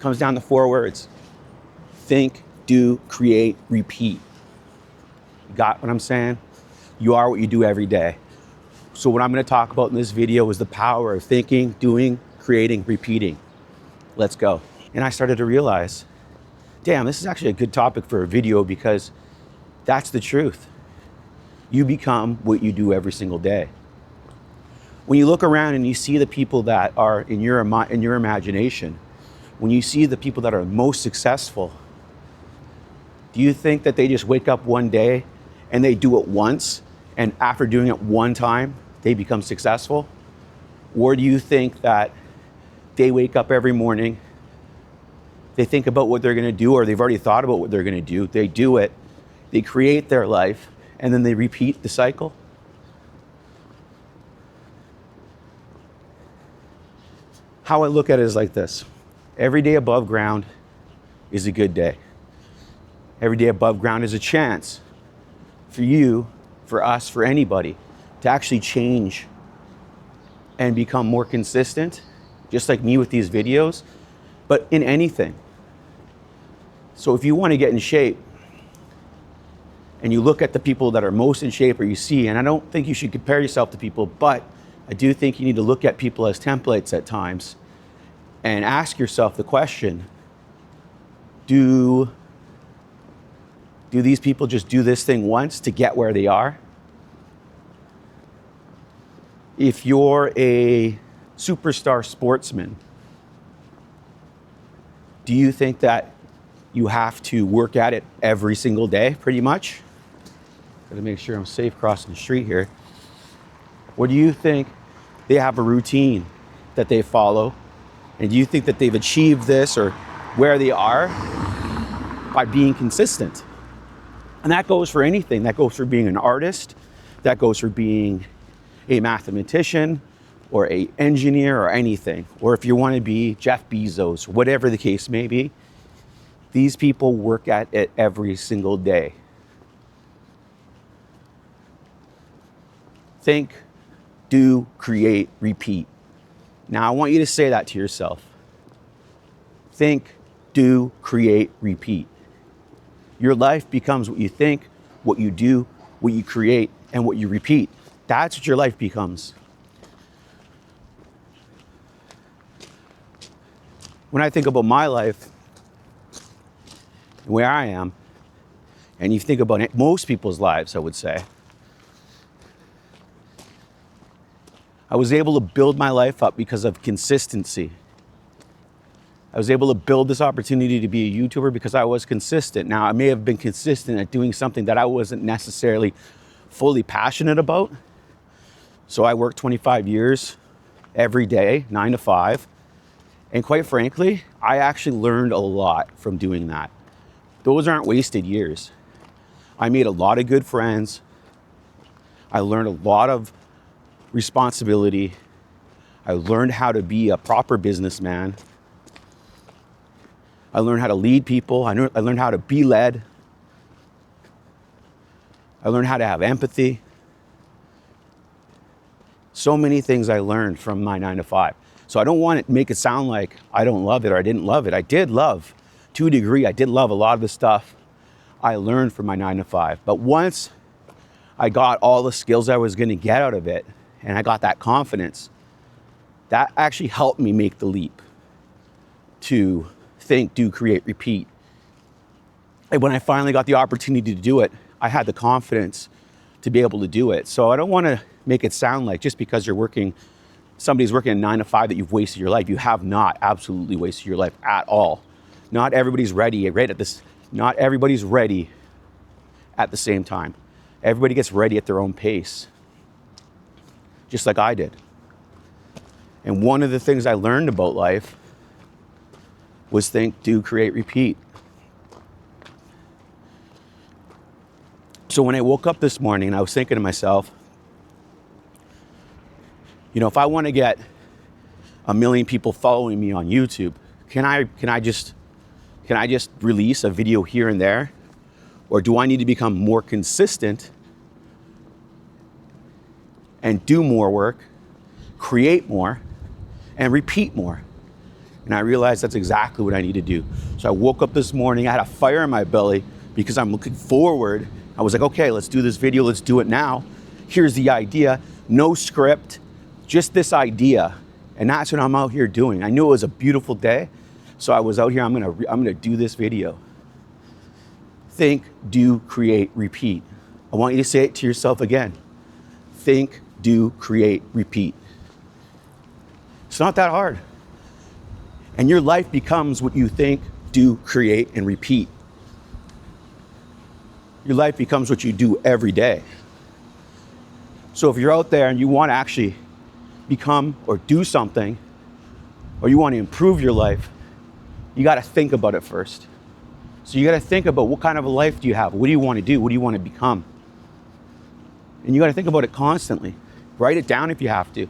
Comes down to 4 words. Think, do, create, repeat. Got what I'm saying? You are what you do every day. So what I'm going to talk about in this video is the power of thinking, doing, creating, repeating. Let's go. And I started to realize, damn, this is actually a good topic for a video because that's the truth. You become what you do every single day. When you look around and you see the people that are in your imagination, when you see the people that are most successful, do you think that they just wake up one day and they do it once, and after doing it one time, they become successful? Or do you think that they wake up every morning, they think about what they're gonna do, or they've already thought about what they're gonna do, they do it, they create their life, and then they repeat the cycle? How I look at it is like this. Every day above ground is a good day. Every day above ground is a chance for you, for us, for anybody to actually change and become more consistent, just like me with these videos, but in anything. So if you want to get in shape and you look at the people that are most in shape, or you see, and I don't think you should compare yourself to people, but I do think you need to look at people as templates at times and ask yourself the question, do these people just do this thing once to get where they are? If you're a superstar sportsman, do you think that you have to work at it every single day, pretty much? Gotta make sure I'm safe crossing the street here. Or do you think they have a routine that they follow? And do you think that they've achieved this or where they are by being consistent? And that goes for anything. That goes for being an artist. That goes for being a mathematician or an engineer or anything. Or if you want to be Jeff Bezos, whatever the case may be, these people work at it every single day. Think, do, create, repeat. Now I want you to say that to yourself. Think, do, create, repeat. Your life becomes what you think, what you do, what you create, and what you repeat. That's what your life becomes. When I think about my life, where I am, and you think about it, most people's lives, I would say, I was able to build my life up because of consistency. I was able to build this opportunity to be a YouTuber because I was consistent. Now, I may have been consistent at doing something that I wasn't necessarily fully passionate about. So I worked 25 years every day, 9 to 5. And quite frankly, I actually learned a lot from doing that. Those aren't wasted years. I made a lot of good friends. I learned a lot of responsibility. I learned how to be a proper businessman. I learned how to lead people. I learned how to be led. I learned how to have empathy. So many things I learned from my 9 to 5. So I don't want to make it sound like I don't love it or I didn't love it. I did love, to a degree, I did love a lot of the stuff I learned from my 9 to 5. But once I got all the skills I was going to get out of it, and I got that confidence, that actually helped me make the leap to think, do, create, repeat. And when I finally got the opportunity to do it, I had the confidence to be able to do it. So I don't want to make it sound like just because somebody's working a 9 to 5 that you've wasted your life. You have not absolutely wasted your life at all. Not everybody's ready at this. Not everybody's ready at the same time. Everybody gets ready at their own pace, just like I did. And one of the things I learned about life was think, do, create, repeat. So when I woke up this morning, I was thinking to myself, if I want to get 1 million people following me on YouTube, can I just release a video here and there? Or do I need to become more consistent and do more work, create more, and repeat more? And I realized that's exactly what I need to do. So I woke up this morning, I had a fire in my belly because I'm looking forward. I was like, okay, let's do this video, let's do it now. Here's the idea, no script, just this idea. And that's what I'm out here doing. I knew it was a beautiful day, so I was out here, I'm gonna do this video. Think, do, create, repeat. I want you to say it to yourself again. Think, do, create, repeat. It's not that hard. And your life becomes what you think, do, create, and repeat. Your life becomes what you do every day. So if you're out there and you want to actually become or do something, or you want to improve your life, you got to think about it first. So you got to think about what kind of a life do you have? What do you want to do? What do you want to become? And you got to think about it constantly. Write it down if you have to,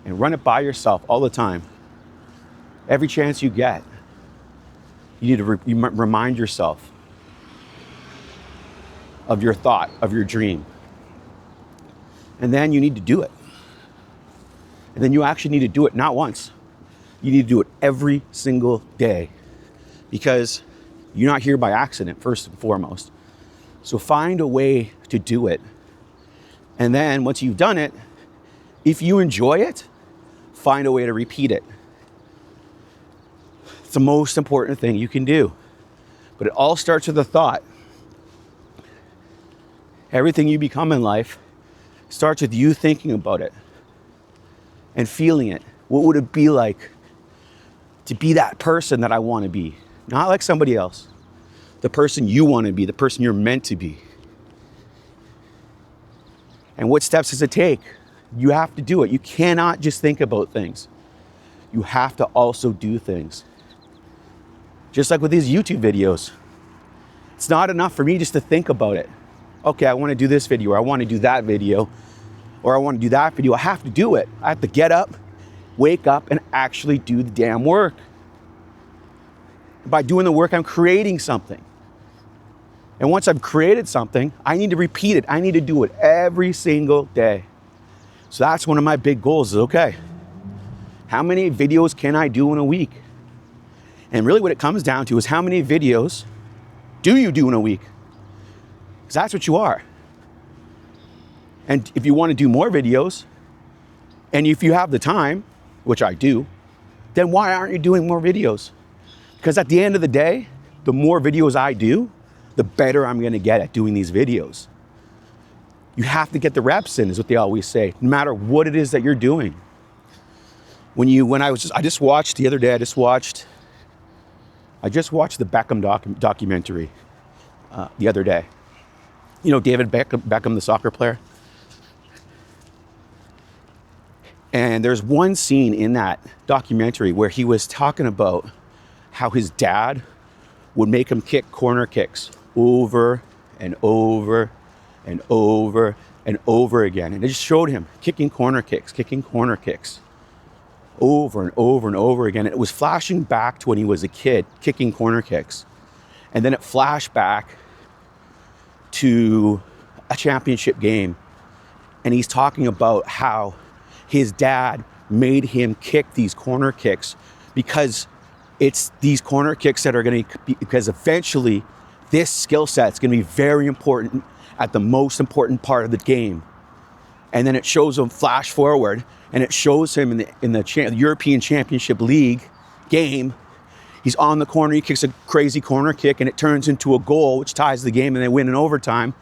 and run it by yourself all the time. Every chance you get, you need to remind yourself of your thought, of your dream. And then you need to do it. And then you actually need to do it not once. You need to do it every single day, because you're not here by accident, first and foremost. So find a way to do it. And then once you've done it, if you enjoy it, find a way to repeat it. It's the most important thing you can do. But it all starts with a thought. Everything you become in life starts with you thinking about it and feeling it. What would it be like to be that person that I want to be? Not like somebody else. The person you want to be, the person you're meant to be. And what steps does it take? You have to do it. You cannot just think about things. You have to also do things. Just like with these YouTube videos. It's not enough for me just to think about it. Okay, I want to do this video, or I want to do that video, or I want to do that video. I have to do it. I have to get up, wake up, and actually do the damn work. By doing the work, I'm creating something. And once I've created something, I need to repeat it. I need to do it every single day. So that's one of my big goals is, okay, how many videos can I do in a week? And really what it comes down to is how many videos do you do in a week? Because that's what you are. And if you want to do more videos, and if you have the time, which I do, then why aren't you doing more videos? Because at the end of the day, the more videos I do, the better I'm going to get at doing these videos. You have to get the reps in, is what they always say, no matter what it is that you're doing. I just watched the other day, I just watched the Beckham documentary the other day. You know, David Beckham, the soccer player. And there's one scene in that documentary where he was talking about how his dad would make him kick corner kicks over and over and over and over again. And it just showed him kicking corner kicks over and over and over again. And it was flashing back to when he was a kid kicking corner kicks. And then it flashed back to a championship game. And he's talking about how his dad made him kick these corner kicks because it's these corner kicks that are going to be, because eventually this skill set is going to be very important at the most important part of the game. And then it shows him flash forward, and it shows him in the European Championship League game. He's on the corner, he kicks a crazy corner kick, and it turns into a goal, which ties the game, and they win in overtime,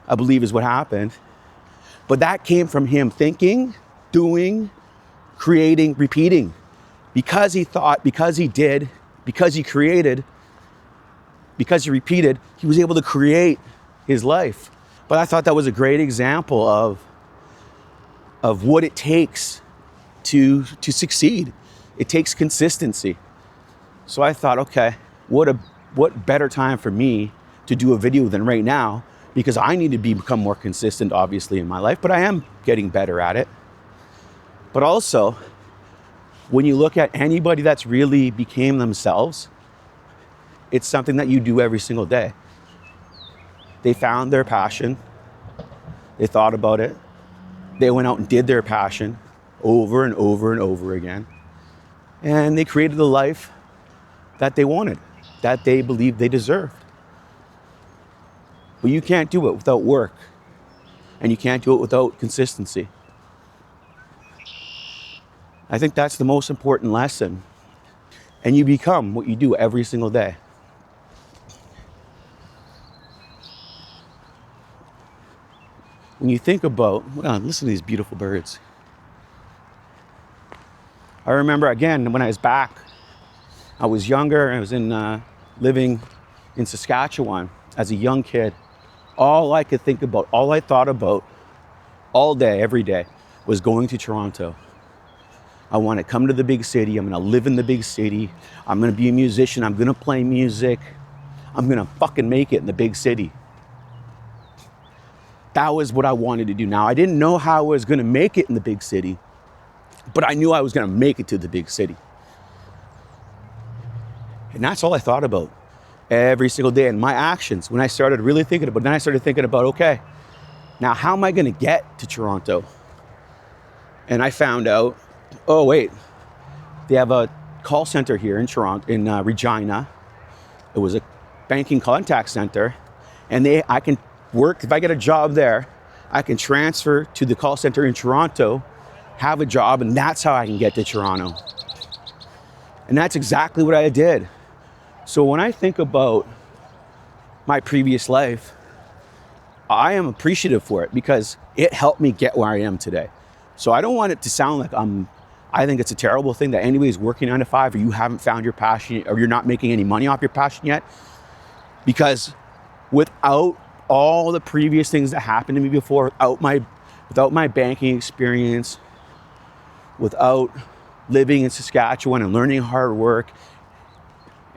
I believe is what happened. But that came from him thinking, doing, creating, repeating. Because he thought, because he did, because he created, because he repeated, he was able to create his life. But I thought that was a great example of what it takes to succeed. It takes consistency. So I thought, okay, what better time for me to do a video than right now, because I need to become more consistent, obviously, in my life, but I am getting better at it. But also, when you look at anybody that's really became themselves, it's something that you do every single day. They found their passion. They thought about it. They went out and did their passion over and over and over again. and they created the life that they wanted, that they believed they deserved. But you can't do it without work, and you can't do it without consistency. I think that's the most important lesson. And you become what you do every single day. When you think about, listen to these beautiful birds. I remember, again, when I was back, I was younger, I was living in Saskatchewan as a young kid. All I could think about, all I thought about all day, every day, was going to Toronto. I want to come to the big city. I'm going to live in the big city. I'm going to be a musician. I'm going to play music. I'm going to fucking make it in the big city. That was what I wanted to do. Now, I didn't know how I was going to make it in the big city, but I knew I was going to make it to the big city. And that's all I thought about every single day. And my actions, when I started really thinking about it, then I started thinking about, okay, now how am I going to get to Toronto? And I found out, oh wait, they have a call center here in Toronto, in Regina. It was a banking contact center, and I can work, if I get a job there, I can transfer to the call center in Toronto, have a job, and that's how I can get to Toronto. And that's exactly what I did. So when I think about my previous life, I am appreciative for it because it helped me get where I am today. So I don't want it to sound like I think it's a terrible thing that anybody's working 9 to 5 or you haven't found your passion or you're not making any money off your passion yet. Because without all the previous things that happened to me before, without my banking experience, without living in Saskatchewan and learning hard work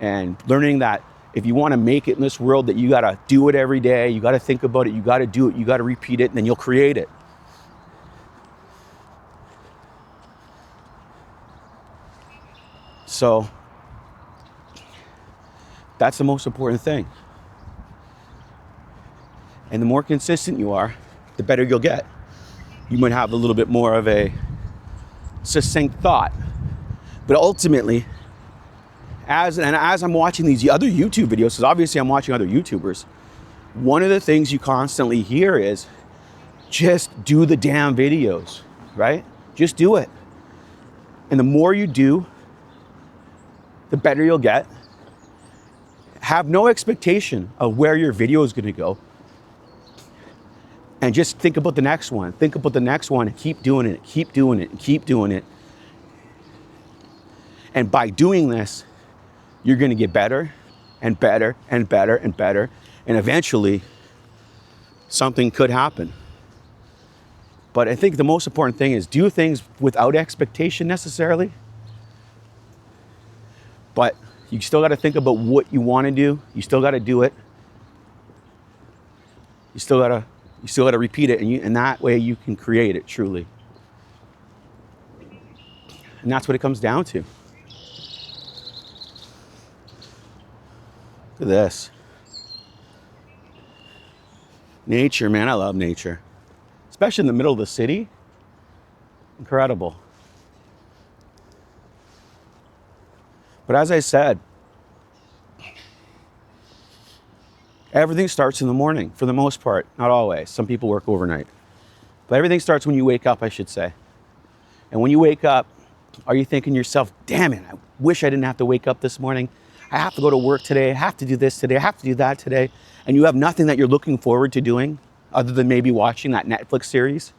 and learning that if you want to make it in this world that you got to do it every day, you got to think about it, you got to do it, you got to repeat it, and then you'll create it. So that's the most important thing. And the more consistent you are, the better you'll get. You might have a little bit more of a succinct thought. But ultimately, as I'm watching these other YouTube videos, because obviously I'm watching other YouTubers, one of the things you constantly hear is, just do the damn videos, right? Just do it. And the more you do, the better you'll get. Have no expectation of where your video is going to go. And just think about the next one. Think about the next one and keep doing it, keep doing it, keep doing it. And by doing this, you're going to get better and better and better and better. And eventually, something could happen. But I think the most important thing is do things without expectation necessarily. But you still got to think about what you want to do. You still got to do it. You still got to repeat it, and that way you can create it truly. And that's what it comes down to. Look at this. Nature, man, I love nature. Especially in the middle of the city. Incredible. But as I said, everything starts in the morning, for the most part. Not always. Some people work overnight. But everything starts when you wake up, I should say. And when you wake up, are you thinking to yourself, damn it, I wish I didn't have to wake up this morning. I have to go to work today. I have to do this today. I have to do that today. And you have nothing that you're looking forward to doing other than maybe watching that Netflix series.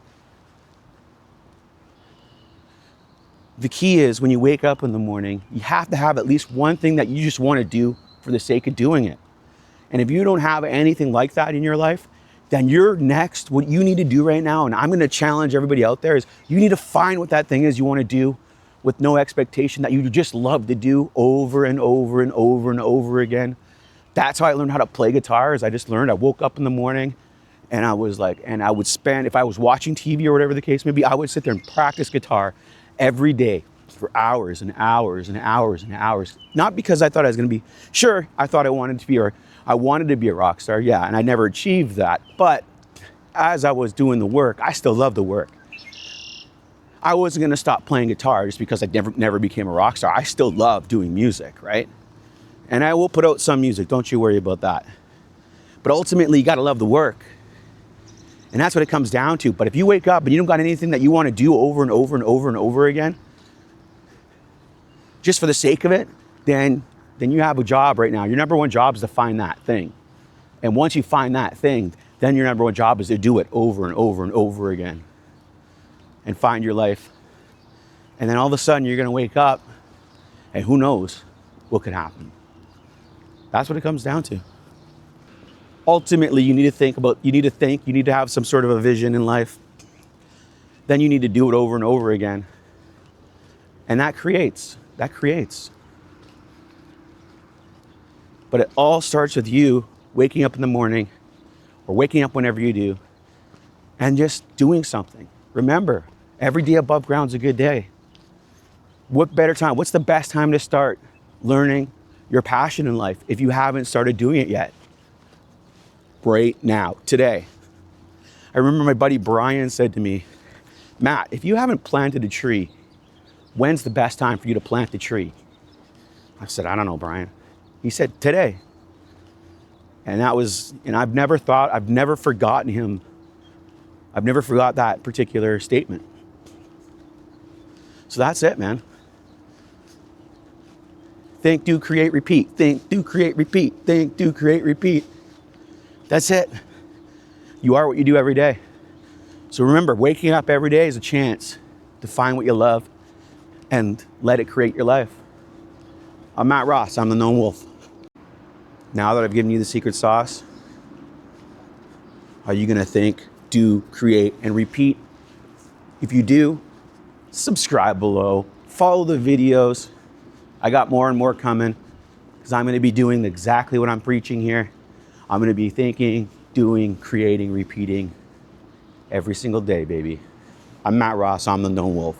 The key is when you wake up in the morning, you have to have at least one thing that you just want to do for the sake of doing it. And if you don't have anything like that in your life, then you're next. What you need to do right now, and I'm going to challenge everybody out there, is you need to find what that thing is you want to do with no expectation, that you just love to do over and over and over and over again. That's how I learned how to play guitar. Is I woke up in the morning and I was like, and I would spend, if I was watching TV or whatever the case may be, I would sit there and practice guitar every day for hours and hours and hours and hours. Not because I thought I was going to be, sure, I thought I wanted to be a rock star, yeah, and I never achieved that. But as I was doing the work, I still love the work. I wasn't gonna stop playing guitar just because I never became a rock star. I still love doing music, right? And I will put out some music, don't you worry about that. But ultimately, you gotta love the work. And that's what it comes down to. But if you wake up and you don't got anything that you wanna do over and over and over and over again, just for the sake of it, then you have a job right now. Your number one job is to find that thing. And once you find that thing, then your number one job is to do it over and over and over again and find your life. And then all of a sudden you're gonna wake up and who knows what could happen. That's what it comes down to. Ultimately, you need to have some sort of a vision in life. Then you need to do it over and over again. And that creates. But it all starts with you waking up in the morning or waking up whenever you do and just doing something. Remember, every day above ground is a good day. What better time? What's the best time to start learning your passion in life if you haven't started doing it yet? Right now, today. I remember my buddy Brian said to me, Matt, if you haven't planted a tree, when's the best time for you to plant the tree? I said, I don't know, Brian. He said, today. And I've never forgotten him. I've never forgot that particular statement. So that's it, man. Think, do, create, repeat. Think, do, create, repeat. Think, do, create, repeat. That's it. You are what you do every day. So remember, waking up every day is a chance to find what you love and let it create your life. I'm Matt Ross. I'm the Lone Wolf. Now that I've given you the secret sauce, are you going to think, do, create, and repeat? If you do, subscribe below. Follow the videos. I got more and more coming because I'm going to be doing exactly what I'm preaching here. I'm going to be thinking, doing, creating, repeating every single day, baby. I'm Matt Ross. I'm the Lone Wolf.